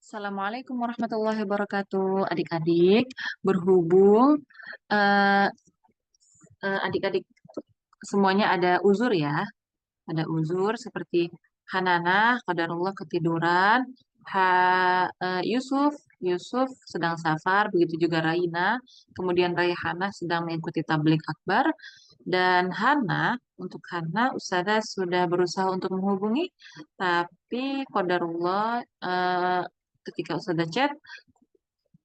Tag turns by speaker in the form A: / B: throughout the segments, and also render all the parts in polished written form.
A: Assalamualaikum warahmatullahi wabarakatuh. Adik-adik, berhubung eh, adik-adik semuanya ada uzur ya, ada uzur seperti Hanana, qadarullah ketiduran, Yusuf, Yusuf sedang safar, begitu juga Raina, kemudian Raihana sedang mengikuti tabligh akbar, dan Hana, untuk Hana, Ustazah sudah berusaha untuk menghubungi, tapi qadarullah ketika Ustazah chat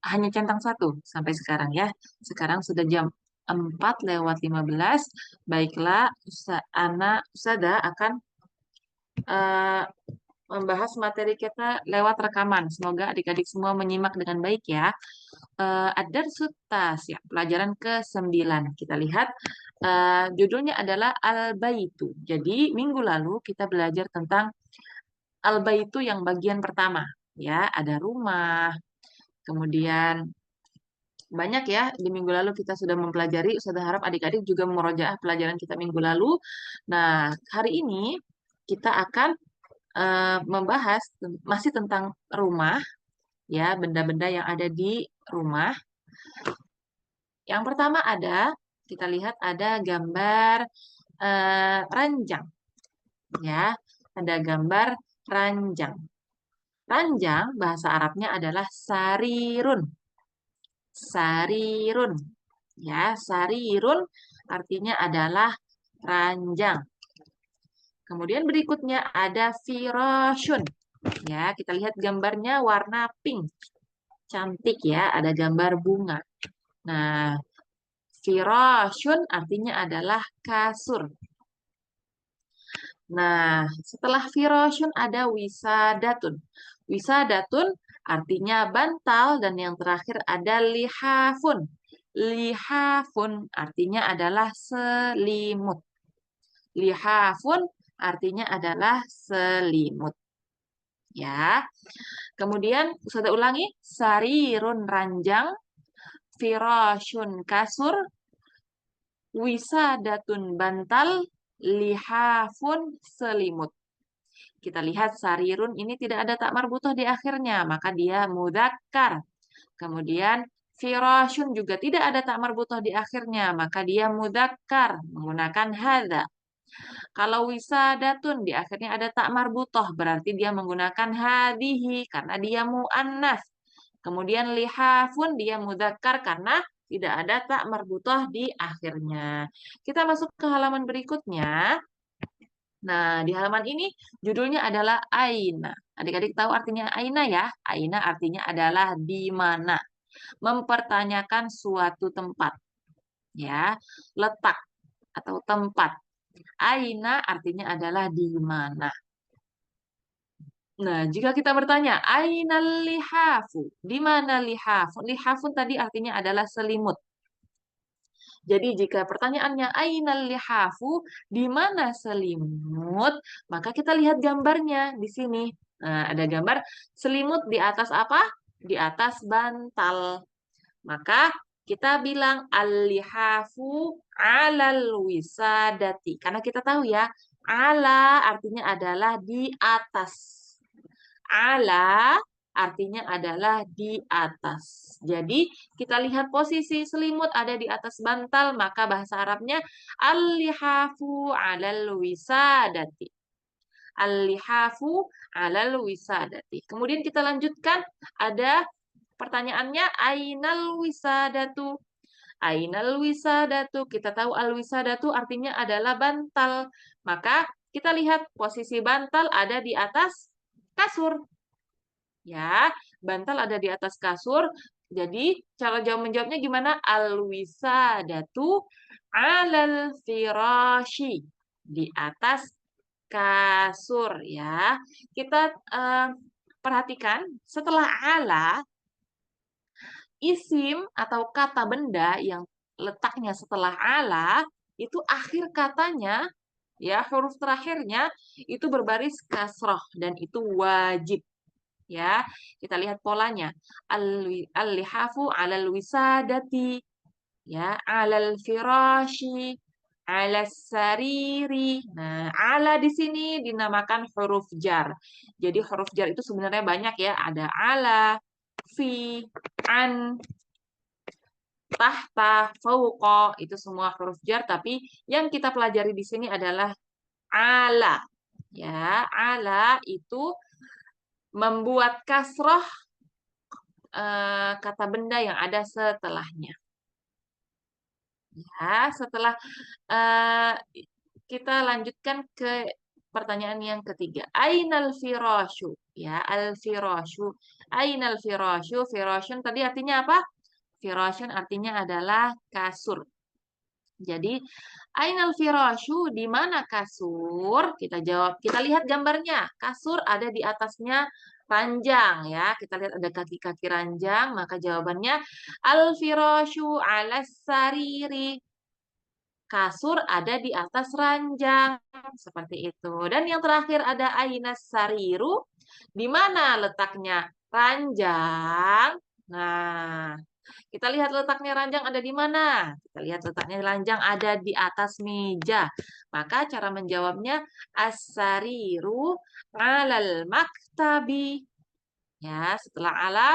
A: hanya centang satu sampai sekarang ya. Sekarang sudah jam 4:15. Baiklah, Usada akan eh, membahas materi kita lewat rekaman. Semoga adik-adik semua menyimak dengan baik ya. Ad-Darsu ya, pelajaran ke-9. Kita lihat judulnya adalah Al-Baitu. Jadi minggu lalu kita belajar tentang Al-Baitu yang bagian pertama. Ya, ada rumah, kemudian banyak ya, di minggu lalu kita sudah mempelajari, saya harap adik-adik juga memurojaah pelajaran kita minggu lalu. Nah, hari ini kita akan membahas masih tentang rumah, ya, benda-benda yang ada di rumah. Yang pertama kita lihat ada gambar ranjang, ya, ada gambar ranjang. Ranjang bahasa Arabnya adalah sarirun. Sarirun. Ya, sarirun artinya adalah ranjang. Kemudian berikutnya ada firashun. Ya, kita lihat gambarnya warna pink. Cantik ya, ada gambar bunga. Nah, firashun artinya adalah kasur. Nah, setelah firashun ada wisadatun. Wisadatun artinya bantal dan yang terakhir ada lihafun. Lihafun artinya adalah selimut. Lihafun artinya adalah selimut. Ya. Kemudian saya ulangi, sarirun ranjang, firashun kasur, wisadatun bantal, lihafun selimut. Kita lihat sarirun ini tidak ada tak marbutoh di akhirnya, maka dia mudzakkar. Kemudian firashun juga tidak ada tak marbutoh di akhirnya, maka dia mudzakkar menggunakan hadza. Kalau wisadatun di akhirnya ada tak marbutoh, berarti dia menggunakan hadihi karena dia mu'annas. Kemudian lihafun dia mudzakkar karena tidak ada tak marbutoh di akhirnya. Kita masuk ke halaman berikutnya. Nah, di halaman ini judulnya adalah aina. Adik-adik tahu artinya aina ya? Aina artinya adalah di mana. Mempertanyakan suatu tempat. Ya, letak atau tempat. Aina artinya adalah di mana. Nah, jika kita bertanya, aina lihafu? Di mana lihafun? Lihafun tadi artinya adalah selimut. Jadi jika pertanyaannya ainal lihafu, di mana selimut, maka kita lihat gambarnya di sini. Nah, ada gambar selimut di atas apa? Di atas bantal. Maka kita bilang al-lihafu alal wisadati. Karena kita tahu ya, ala artinya adalah di atas. Ala artinya adalah di atas. Jadi kita lihat posisi selimut ada di atas bantal, maka bahasa Arabnya al-lihafu 'alal wisadati. Al-lihafu 'alal wisadati. Kemudian kita lanjutkan, ada pertanyaannya ainal wisadatu. Ainal wisadatu. Kita tahu al-wisadatu artinya adalah bantal. Maka kita lihat posisi bantal ada di atas kasur. Ya, bantal ada di atas kasur. Jadi, cara jawab menjawabnya gimana? Al-wisadatu 'alal firashi. Di atas kasur ya. Kita perhatikan setelah ala, isim atau kata benda yang letaknya setelah ala itu akhir katanya ya huruf terakhirnya itu berbaris kasroh dan itu wajib. Ya, kita lihat polanya. Al-lihafu 'alal wisadati, ya, 'alal firashi, Alas sariri. Nah, ala di sini dinamakan huruf jar. Jadi huruf jar itu sebenarnya banyak ya. Ada ala, fi, an, tahta, fauqa. Itu semua huruf jar. Tapi yang kita pelajari di sini adalah ala. Ya, ala itu membuat kasroh kata benda yang ada setelahnya. Ya, setelah eh, kita lanjutkan ke pertanyaan yang ketiga. Ainal firasyu? Ya, al firasyu. Ainal firasyu? Firasyun tadi artinya apa? Firasyun artinya adalah kasur. Jadi, ainal firasyu? Di mana kasur? Kita jawab. Kita lihat gambarnya. Kasur ada di atasnya ranjang ya. Kita lihat ada kaki-kaki ranjang, maka jawabannya al firasyu 'alas sariri. Kasur ada di atas ranjang. Seperti itu. Dan yang terakhir ada ainas sariru. Di mana letaknya ranjang? Nah, kita lihat letaknya ranjang ada di mana? Kita lihat letaknya ranjang ada di atas meja. Maka cara menjawabnya as-sariru 'alal maktabi. Ya, setelah ala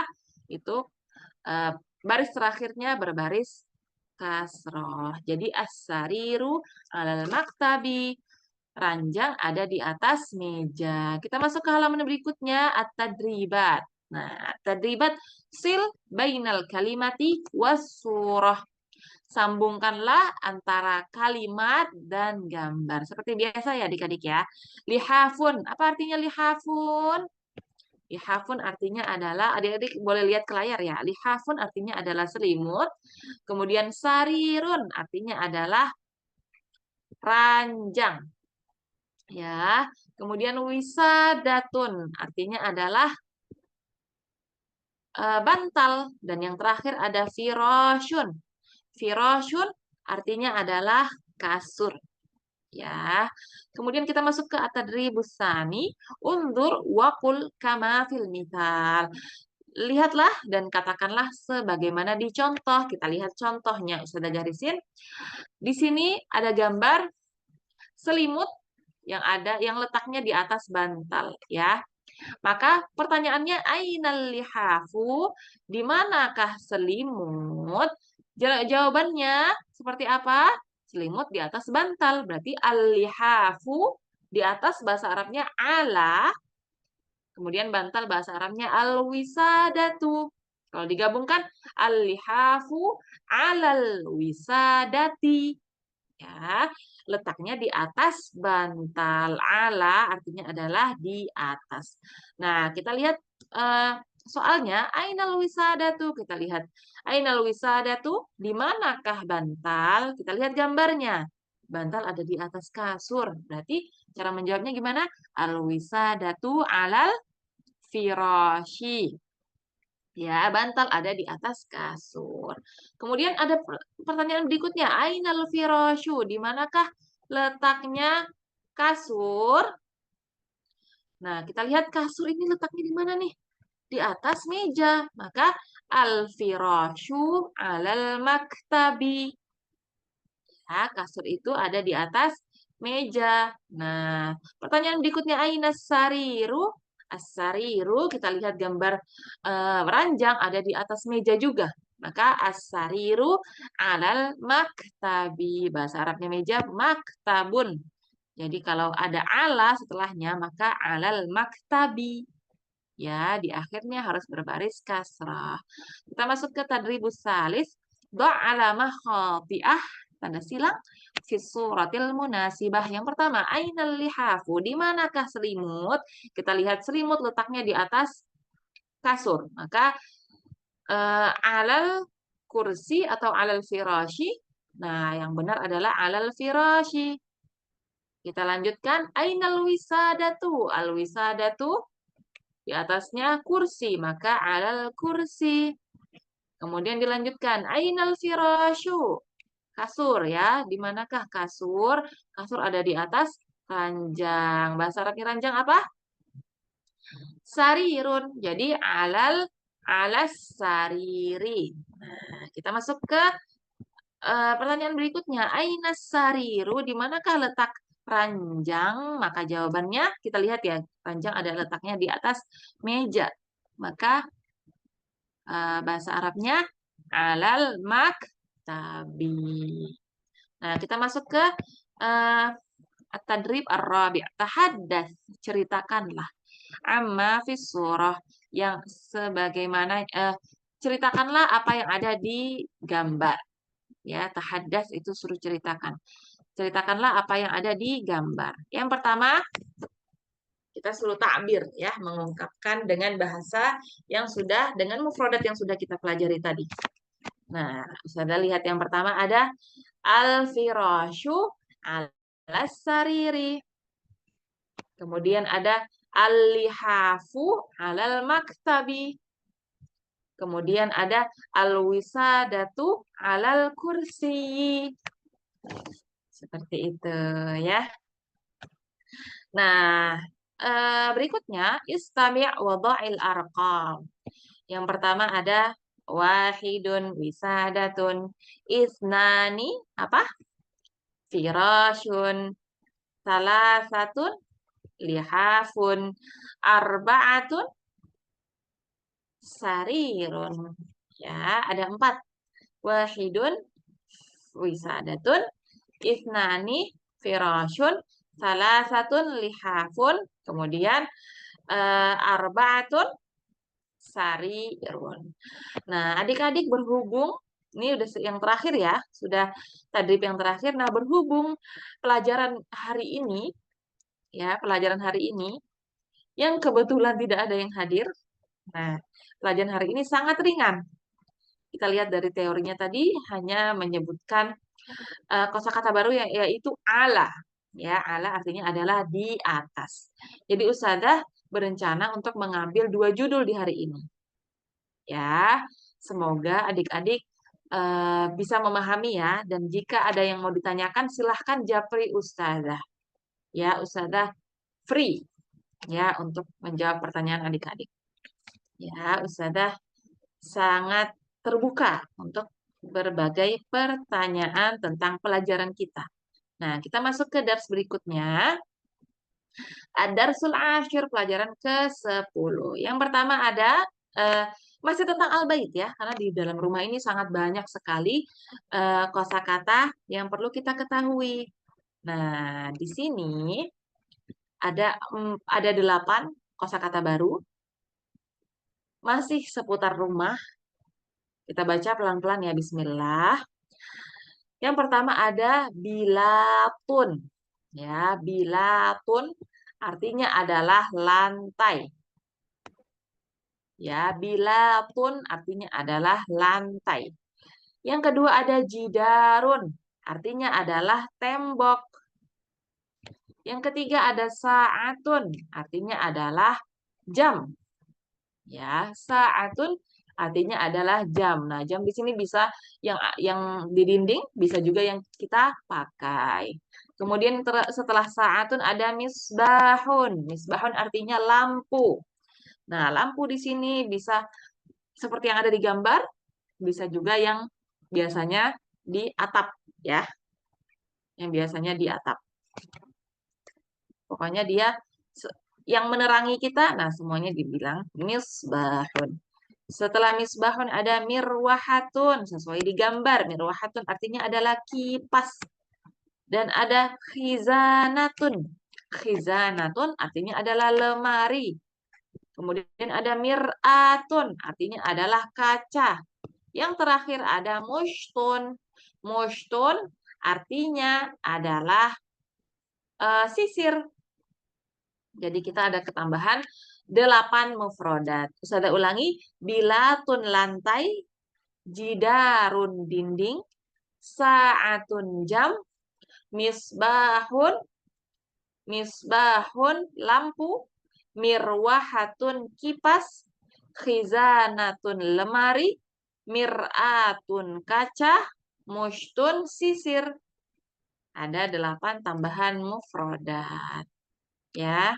A: itu baris terakhirnya berbaris kasroh. Jadi as-sariru 'alal maktabi. Ranjang ada di atas meja. Kita masuk ke halaman berikutnya, at-tadribat. Nah, tadribat sil bainal kalimati was surah. Sambungkanlah antara kalimat dan gambar. Seperti biasa ya adik-adik ya. Lihafun. Apa artinya lihafun? Lihafun artinya adalah, adik-adik boleh lihat ke layar ya. Lihafun artinya adalah selimut. Kemudian sarirun artinya adalah ranjang. Ya, kemudian wisadatun artinya adalah bantal, dan yang terakhir ada firoshun. Firoshun artinya adalah kasur. Ya, kemudian kita masuk ke at-tadribus tsani, undur waqul kama fil mithal. Lihatlah dan katakanlah sebagaimana dicontoh. Kita lihat contohnya, sudah garisin. Di sini ada gambar selimut yang letaknya di atas bantal ya. Maka pertanyaannya ainal lihafu? Di manakah selimut? Jawabannya seperti apa? Selimut di atas bantal. Berarti al-lihafu di atas bahasa Arabnya ala. Kemudian bantal bahasa Arabnya al-wisadatu. Kalau digabungkan al-lihafu alal wisadati. Ya, letaknya di atas bantal. Ala artinya adalah di atas. Nah, kita lihat soalnya ainal wisadatu. Kita lihat ainal wisadatu, di manakah bantal? Kita lihat gambarnya. Bantal ada di atas kasur. Berarti cara menjawabnya gimana? Al wisadatu alal firashi. Ya, bantal ada di atas kasur. Kemudian ada pertanyaan berikutnya. Ainal firasyu? Di manakah letaknya kasur? Nah, kita lihat kasur ini letaknya di mana nih? Di atas meja. Maka al firasyu 'alal maktabi. Ya, kasur itu ada di atas meja. Nah, pertanyaan berikutnya ainas sariru? As-sariru, kita lihat gambar ranjang ada di atas meja juga. Maka as-sariru 'alal maktabi. Bahasa Arabnya meja maktabun. Jadi kalau ada ala setelahnya maka 'alal maktabi. Ya, di akhirnya harus berbaris kasrah. Kita masuk ke tadribus salis. Do' alamah khati'ah, tanda silang, fi suratil munasibah. Yang pertama, ainal lihafu? Di manakah selimut? Kita lihat selimut letaknya di atas kasur. Maka alal kursi atau alal firashi. Nah, yang benar adalah alal firashi. Kita lanjutkan, ainal wisadatu? Al wisadatu di atasnya kursi, maka alal kursi. Kemudian dilanjutkan, ainal firasyu? Kasur ya. Di manakah kasur? Kasur ada di atas ranjang. Bahasa Arabnya ranjang apa? Sarirun. Jadi alas sariri. Nah, kita masuk ke Pertanyaan berikutnya, aina sariru, di manakah letak ranjang? Maka jawabannya kita lihat ya, ranjang ada letaknya di atas meja. Maka bahasa Arabnya alal maktabi. Nah, kita masuk ke uh, at-tadrib ar-rabi'. Tahaddas, ceritakanlah. Amma fis surah, yang sebagaimana ceritakanlah apa yang ada di gambar. Ya, tahaddas itu suruh ceritakan. Ceritakanlah apa yang ada di gambar. Yang pertama, kita suruh takbir ya, mengungkapkan dengan bahasa yang sudah dengan mufradat yang sudah kita pelajari tadi. Nah, Ustazah lihat yang pertama ada al-firasyu al-sariri. Kemudian ada al-lihafu alal maktabi. Kemudian ada al-wisadatu alal kursi. Seperti itu ya. Nah, berikutnya istami' wada'il arqam. Yang pertama ada wahidun, wisadatun, isnani, apa? Firashun, salasatun, lihafun, arba'atun, sarirun. Ya, ada 4. Wahidun, wisadatun, isnani, firashun, salasatun, lihafun, kemudian arba'atun, sarirun. Nah, adik-adik berhubung, ini udah yang terakhir ya, sudah tadrib yang terakhir. Nah, berhubung pelajaran hari ini, ya, pelajaran hari ini, yang kebetulan tidak ada yang hadir. Nah, pelajaran hari ini sangat ringan. Kita lihat dari teorinya tadi, hanya menyebutkan kosakata baru yaitu ala. Ya, ala artinya adalah di atas. Jadi Ustazah berencana untuk mengambil 2 judul di hari ini. Ya, semoga adik-adik bisa memahami ya. Dan jika ada yang mau ditanyakan, silahkan japri Ustazah. Ya, Ustazah free ya untuk menjawab pertanyaan adik-adik. Ya, Ustazah sangat terbuka untuk berbagai pertanyaan tentang pelajaran kita. Nah, kita masuk ke dars berikutnya. Ad-darsul asyir, pelajaran ke-10. Yang pertama ada masih tentang al-bait ya, karena di dalam rumah ini sangat banyak sekali kosakata yang perlu kita ketahui. Nah, di sini ada 8 kosakata baru, masih seputar rumah. Kita baca pelan-pelan ya, bismillah. Yang pertama ada bilatun. Ya, bilatun artinya adalah lantai. Ya, bilatun artinya adalah lantai. Yang kedua ada jidarun, artinya adalah tembok. Yang ketiga ada saatun, artinya adalah jam. Ya, saatun artinya adalah jam. Nah, jam di sini bisa yang di dinding, bisa juga yang kita pakai. Kemudian setelah saatun ada misbahun. Misbahun artinya lampu. Nah, lampu di sini bisa seperti yang ada di gambar, bisa juga yang biasanya di atap ya. Yang biasanya di atap. Pokoknya dia yang menerangi kita, nah semuanya dibilang misbahun. Setelah misbahun ada mirwahatun, sesuai di gambar. Mirwahatun artinya adalah kipas. Dan ada khizanatun. Khizanatun artinya adalah lemari. Kemudian ada mir'atun, artinya adalah kaca. Yang terakhir ada mushtun. Mushtun artinya adalah sisir. Jadi kita ada ketambahan 8 mufrodat. Ustazah ulangi, bilatun lantai, jidarun dinding, saatun jam, misbahun lampu, mirwahatun kipas, khizanatun lemari, mir'atun kaca, mushtun sisir. Ada 8 tambahan mufrodat. Ya.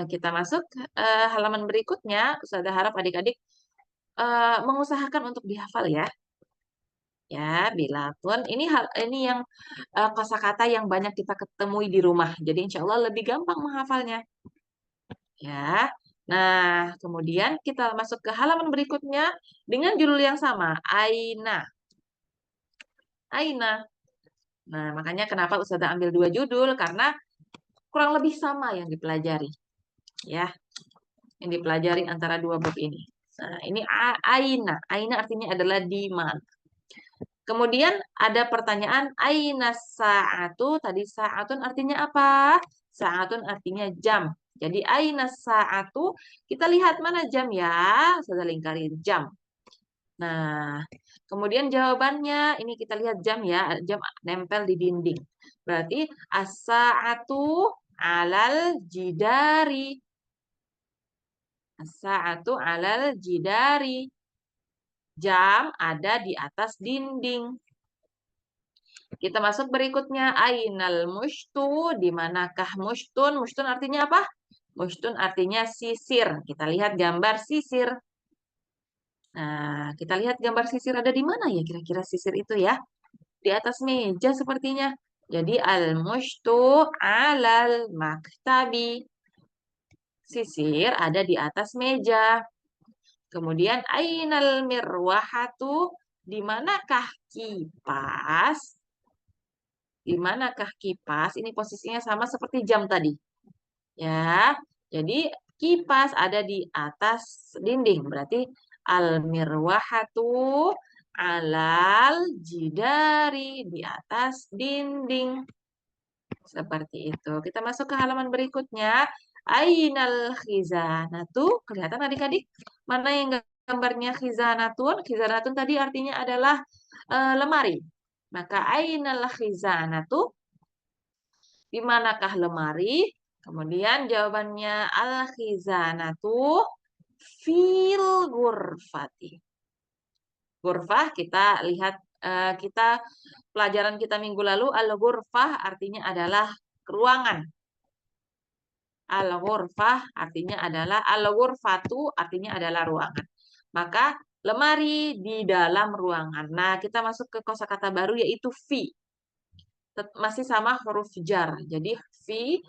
A: Kita masuk halaman berikutnya. Ustazah harap adik-adik mengusahakan untuk dihafal ya. Ya, bilatun. Ini yang kosakata yang banyak kita ketemui di rumah. Jadi insya Allah lebih gampang menghafalnya. Ya. Nah, kemudian kita masuk ke halaman berikutnya dengan judul yang sama, Aina. Aina. Nah, makanya kenapa Ustazah ambil dua judul karena kurang lebih sama yang dipelajari. Ya, yang dipelajari antara dua bab ini. Nah, ini Aina. Aina artinya adalah di mana. Kemudian ada pertanyaan aina sa'atu. Tadi sa'atun artinya apa? Sa'atun artinya jam. Jadi aina sa'atu, kita lihat mana jam ya. Sudah lingkarin jam. Nah, kemudian jawabannya ini kita lihat jam ya. Jam nempel di dinding. Berarti as-sa'atu alal jidari. As-sa'atu alal jidari. Jam ada di atas dinding. Kita masuk berikutnya. Ainal mushtu. Di manakah mushtun? Mushtun artinya apa? Mushtun artinya sisir. Kita lihat gambar sisir. Nah, kita lihat gambar sisir ada di mana ya kira-kira sisir itu ya? Di atas meja sepertinya. Jadi al-mushtu alal maktabi. Sisir ada di atas meja. Kemudian ainal mirwahatu. Di manakah kipas? Di manakah kipas? Ini posisinya sama seperti jam tadi. Ya. Jadi kipas ada di atas dinding. Berarti al-mirwahatu alal jidari, di atas dinding. Seperti itu. Kita masuk ke halaman berikutnya. Ainal khizanatu. Kelihatan adik-adik? Mana yang gambarnya khizanatun? Khizanatun tadi artinya adalah lemari. Maka ainal khizanatu, di manakah lemari? Kemudian jawabannya al-khizanatu fil ghurfati. Ghurfah kita lihat pelajaran kita minggu lalu al-ghurfah artinya adalah ruangan. Al-ghurfah artinya adalah al-ghurfatu artinya adalah ruangan. Maka lemari di dalam ruangan. Nah, kita masuk ke kosakata baru yaitu fi. Masih sama huruf jar. Jadi fi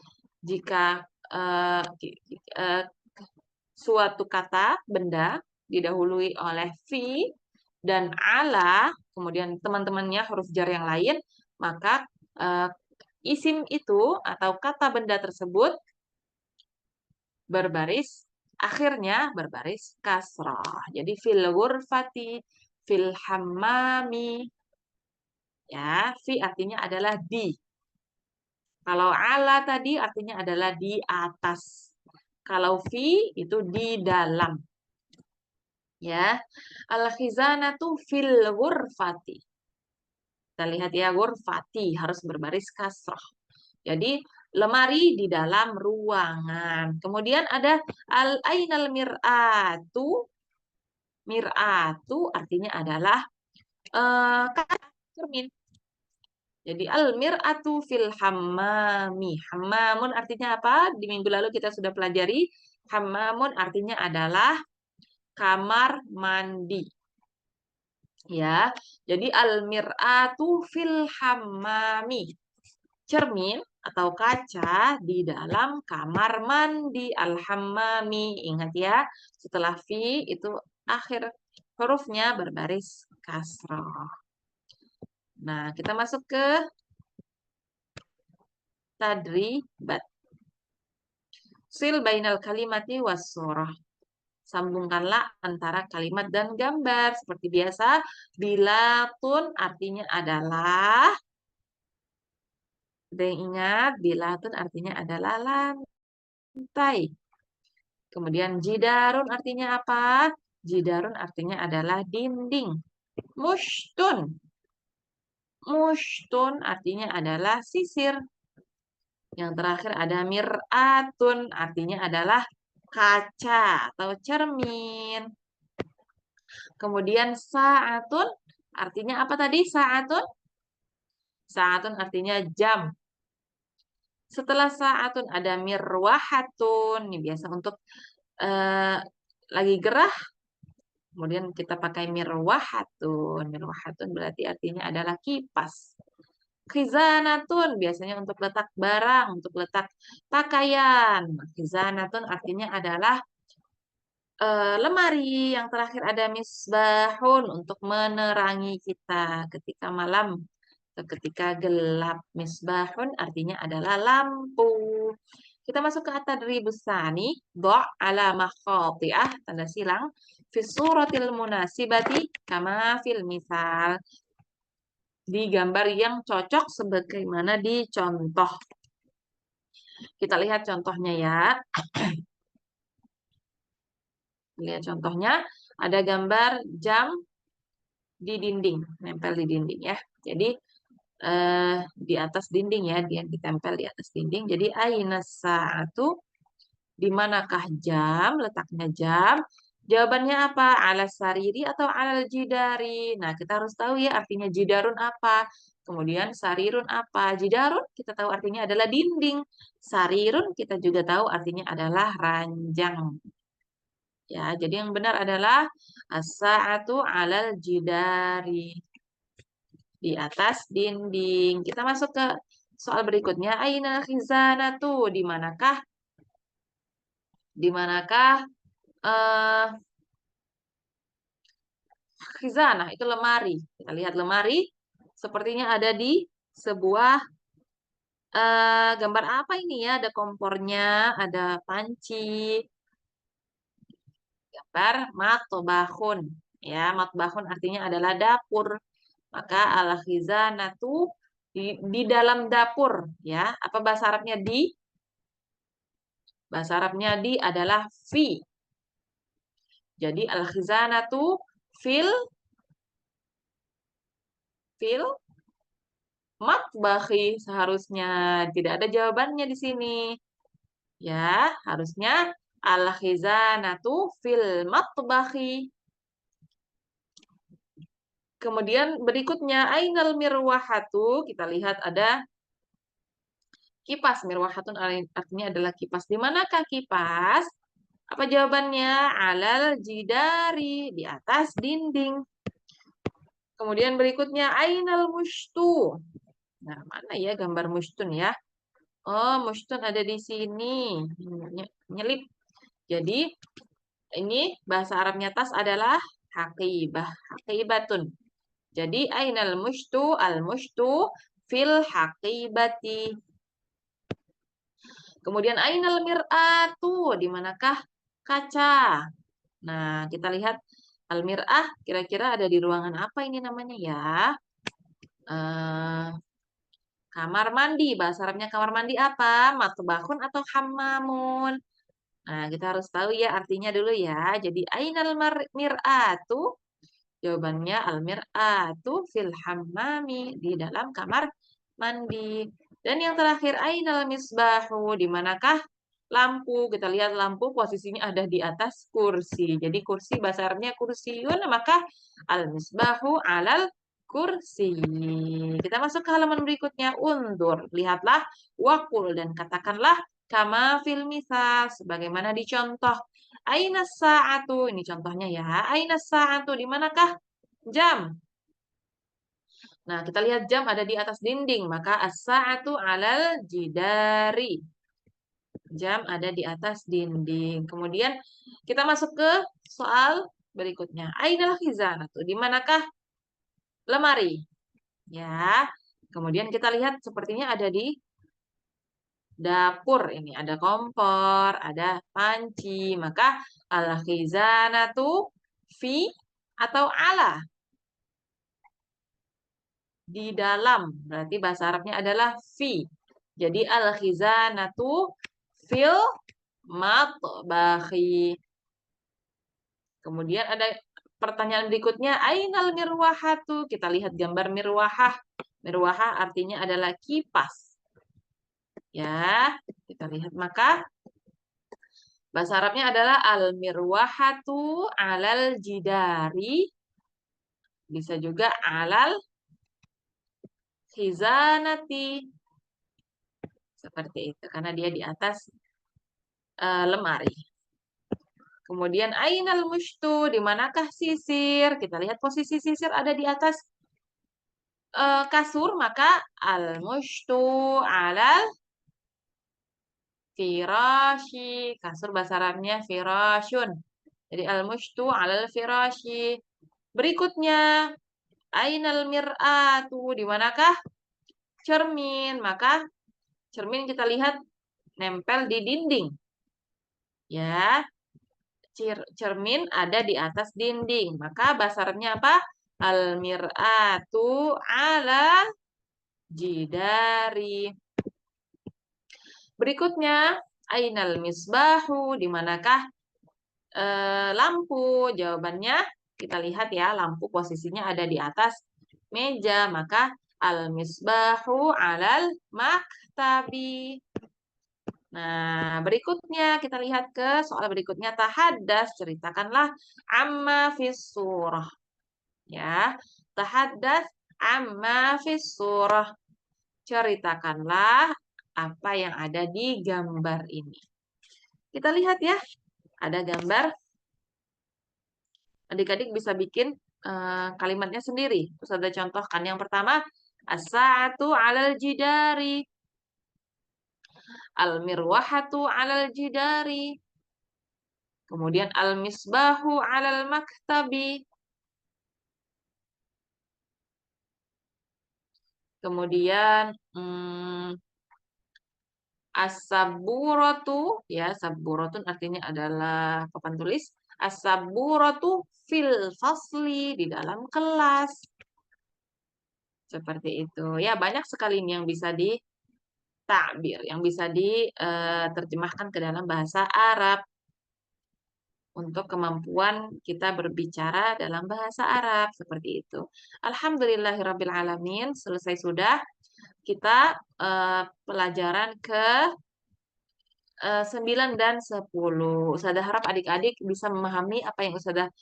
A: jika suatu kata benda didahului oleh fi dan ala, kemudian teman-temannya huruf jar yang lain, maka isim itu atau kata benda tersebut akhirnya berbaris kasrah. Jadi fil ghurfati, fil hammami. Ya, fi artinya adalah di. Kalau ala tadi artinya adalah di atas. Kalau fi itu di dalam. Ya. Al-khizanatu fil ghurfati. Kita lihat ya, ghurfati harus berbaris kasrah. Jadi lemari di dalam ruangan. Kemudian ada al-ainal mir'atu. Mir'atu artinya adalah cermin. Jadi al-mir'atu fil hammami. Hammamun artinya apa? Di minggu lalu kita sudah pelajari. Hammamun artinya adalah kamar mandi. Ya. Jadi al-mir'atu fil hammami. Cermin atau kaca di dalam kamar mandi al-hammami. Ingat ya, setelah fi itu akhir hurufnya berbaris kasrah. Nah, kita masuk ke tadribat. Sil bainal kalimati was surah. Sambungkanlah antara kalimat dan gambar. Seperti biasa, bilatun artinya adalah, ada yang ingat, bilatun artinya adalah lantai. Kemudian jidarun artinya apa? Jidarun artinya adalah dinding. Mushtun. Mushtun artinya adalah sisir. Yang terakhir ada mir'atun artinya adalah kaca atau cermin. Kemudian sa'atun artinya apa tadi? Sa'atun? Sa'atun artinya jam. Setelah sa'atun ada mirwahatun. Ini biasa untuk lagi gerah Kemudian kita pakai mirwahatun. Mirwahatun berarti artinya adalah kipas. Khizanatun biasanya untuk letak barang, untuk letak pakaian. Khizanatun artinya adalah lemari. Yang terakhir ada misbahun untuk menerangi kita ketika malam atau ketika gelap. Misbahun artinya adalah lampu. Kita masuk ke at-tadribus tsani, dha' alamah khati'ah, tanda silang, fi suratil munasibati kama fil misal. Di gambar yang cocok sebagaimana di contoh. Kita lihat contohnya ya. Lihat contohnya, ada gambar jam di dinding, nempel di dinding ya. Jadi di atas dinding ya, dia ditempel di atas dinding. Jadi aina sa'atu, di manakah jam, letaknya jam? Jawabannya apa? Ala sariri atau alal jidari? Nah, kita harus tahu ya artinya jidarun apa. Kemudian sarirun apa? Jidarun kita tahu artinya adalah dinding. Sarirun kita juga tahu artinya adalah ranjang. Ya, jadi yang benar adalah as-sa'atu alal jidari. Di atas dinding. Kita masuk ke soal berikutnya. Aina khizanatu? Di manakah eh khizanah itu lemari. Kita lihat lemari sepertinya ada di sebuah gambar apa ini ya? Ada kompornya, ada panci, gambar matbahun. Ya, matbahun artinya adalah dapur. Maka al khizanatu di dalam dapur ya. Apa bahasa Arabnya di? Bahasa Arabnya di adalah fi. Jadi al khizanatu fil fil matbahi seharusnya tidak ada jawabannya di sini. Ya, harusnya al khizanatu fil matbahi. Kemudian berikutnya ainal mirwahatu, kita lihat ada kipas. Mirwahatun artinya adalah kipas. Di manakah kipas? Apa jawabannya? Alal jidari, di atas dinding. Kemudian berikutnya ainal mushtu. Nah, mana ya gambar mushtun ya? Oh, mushtun ada di sini. Nyelip. Jadi, ini bahasa Arabnya tas adalah haqibah. Haqibatun. Jadi, ainal mushtu, al-mushtu fil haqibati. Kemudian ainal mir'atu, di manakah kaca? Nah, kita lihat al-mir'ah kira-kira ada di ruangan apa ini namanya ya? Eh, kamar mandi. Bahasa Arabnya kamar mandi apa? Matbahun atau hammamun? Nah, kita harus tahu ya artinya dulu ya. Jadi ainal mir'atu? Jawabannya al-mir'atu fil hammami, di dalam kamar mandi. Dan yang terakhir ainal misbahu, di manakah lampu? Kita lihat lampu posisinya ada di atas kursi. Jadi kursi bahasa Arabnya kursiun, maka al-misbahu alal kursi. Kita masuk ke halaman berikutnya. Undur, lihatlah, wakul, dan katakanlah kama fil misal, sebagaimana dicontoh. Aina sa'atu, ini contohnya ya. Aina sa'atu, di manakah jam? Nah, kita lihat jam ada di atas dinding, maka as-sa'atu alal jidari. Jam ada di atas dinding. Kemudian kita masuk ke soal berikutnya. Ainal khizanatu, di manakah lemari? Ya. Kemudian kita lihat sepertinya ada di dapur. Ini ada kompor, ada panci. Maka al-khizanatu fi atau ala? Di dalam. Berarti bahasa Arabnya adalah fi. Jadi al-khizanatu fil matbahi. Kemudian ada pertanyaan berikutnya, ainal mirwahatu? Kita lihat gambar mirwahah. Mirwahah artinya adalah kipas. Ya, kita lihat maka bahasa Arabnya adalah al-mirwahatu alal jidari. Bisa juga alal khizanati. Seperti itu, karena dia di atas lemari. Kemudian ainal mushtu, di manakah sisir? Kita lihat posisi sisir ada di atas kasur, maka al mushtu alal firashi. Kasur bahasa Arabnya firashun. Jadi al mushtu alal firashi. Berikutnya ainal mir'atu, di manakah cermin? Maka cermin kita lihat nempel di dinding. Ya, cermin ada di atas dinding. Maka bahasa Arabnya apa? Al-mir'atu ala jidari. Berikutnya, ainal misbahu, di manakah lampu? Jawabannya kita lihat ya, lampu posisinya ada di atas meja. Maka al-misbahu alal maktabi. Nah, berikutnya kita lihat ke soal berikutnya. Tahaddas, ceritakanlah amma fis surah. Ya, tahaddas amma fis surah. Ceritakanlah apa yang ada di gambar ini. Kita lihat ya, ada gambar. Adik-adik bisa bikin kalimatnya sendiri. Terus ada contohkan. Yang pertama, as-sa'atu 'alal jidari. Al-mirwahatu 'alal jidari. Kemudian al-misbahu 'alal maktabi. Kemudian as-saburatu, ya, saburatun artinya adalah papan tulis. As-saburatu fil fasli, di dalam kelas. Seperti itu. Ya, banyak sekali ini yang bisa ditakbir, yang bisa diterjemahkan ke dalam bahasa Arab. Untuk kemampuan kita berbicara dalam bahasa Arab seperti itu. Alhamdulillahirabbil alamin, selesai sudah kita pelajaran ke 9 dan 10. Ustazah harap adik-adik bisa memahami apa yang Ustazah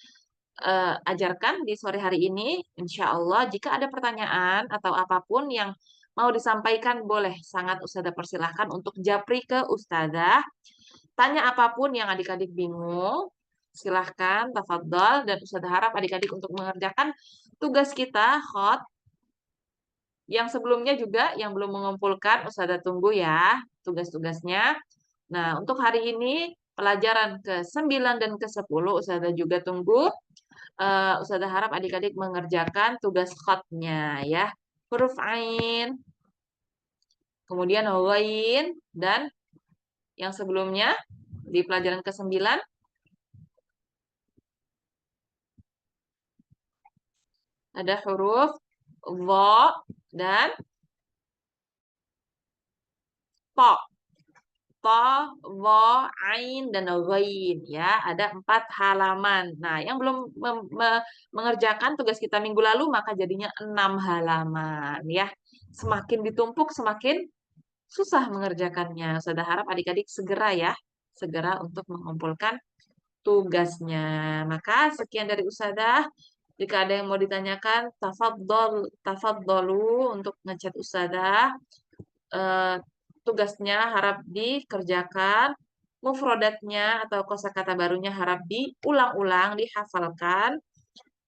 A: ajarkan di sore hari ini. Insya Allah jika ada pertanyaan atau apapun yang mau disampaikan boleh sangat Ustazah persilahkan untuk japri ke Ustazah. Tanya apapun yang adik-adik bingung, silahkan, tafadhol, dan Ustazah harap adik-adik untuk mengerjakan tugas kita, khot, yang sebelumnya juga, yang belum mengumpulkan, Ustazah tunggu ya, tugas-tugasnya. Nah, untuk hari ini, pelajaran ke-9 dan ke-10, Ustazah juga tunggu. Ustazah harap adik-adik mengerjakan tugas khotnya ya. Huruf ain, kemudian ghain, dan yang sebelumnya, di pelajaran ke-9, ada huruf dha dan ta. Ta, dha, ain, dan ghain ya. Ada 4 halaman. Nah, yang belum mengerjakan tugas kita minggu lalu maka jadinya 6 halaman ya. Semakin ditumpuk semakin susah mengerjakannya. Saya harap adik-adik segera ya, segera untuk mengumpulkan tugasnya. Maka sekian dari Ustazah. Jika ada yang mau ditanyakan, tafadholu untuk ngechat Ustazah. Tugasnya harap dikerjakan, mufrodatnya atau kosakata barunya harap diulang-ulang, dihafalkan.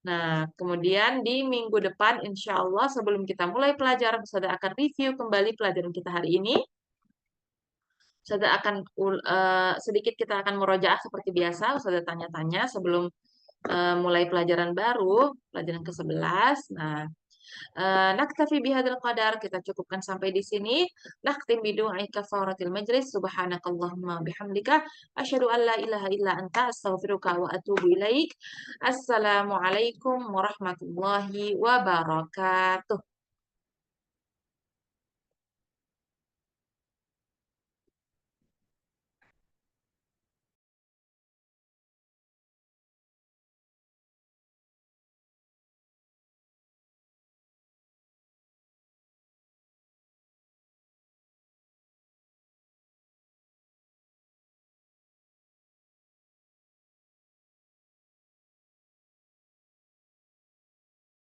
A: Nah, kemudian di minggu depan, insya Allah sebelum kita mulai pelajaran, Ustazah akan review kembali pelajaran kita hari ini. Ustazah akan sedikit kita akan murojaah seperti biasa, Ustazah tanya-tanya sebelum mulai pelajaran baru, pelajaran ke-11. Nah, naktafi bihadzal qadar, kita cukupkan sampai di sini. Nakhtim bidu'ai kafaratil majlis. Subhanakallahumma bihamdika asyhadu an la ilaha illa anta astaghfiruka wa atubu ilaik. Assalamualaikum warahmatullahi wabarakatuh.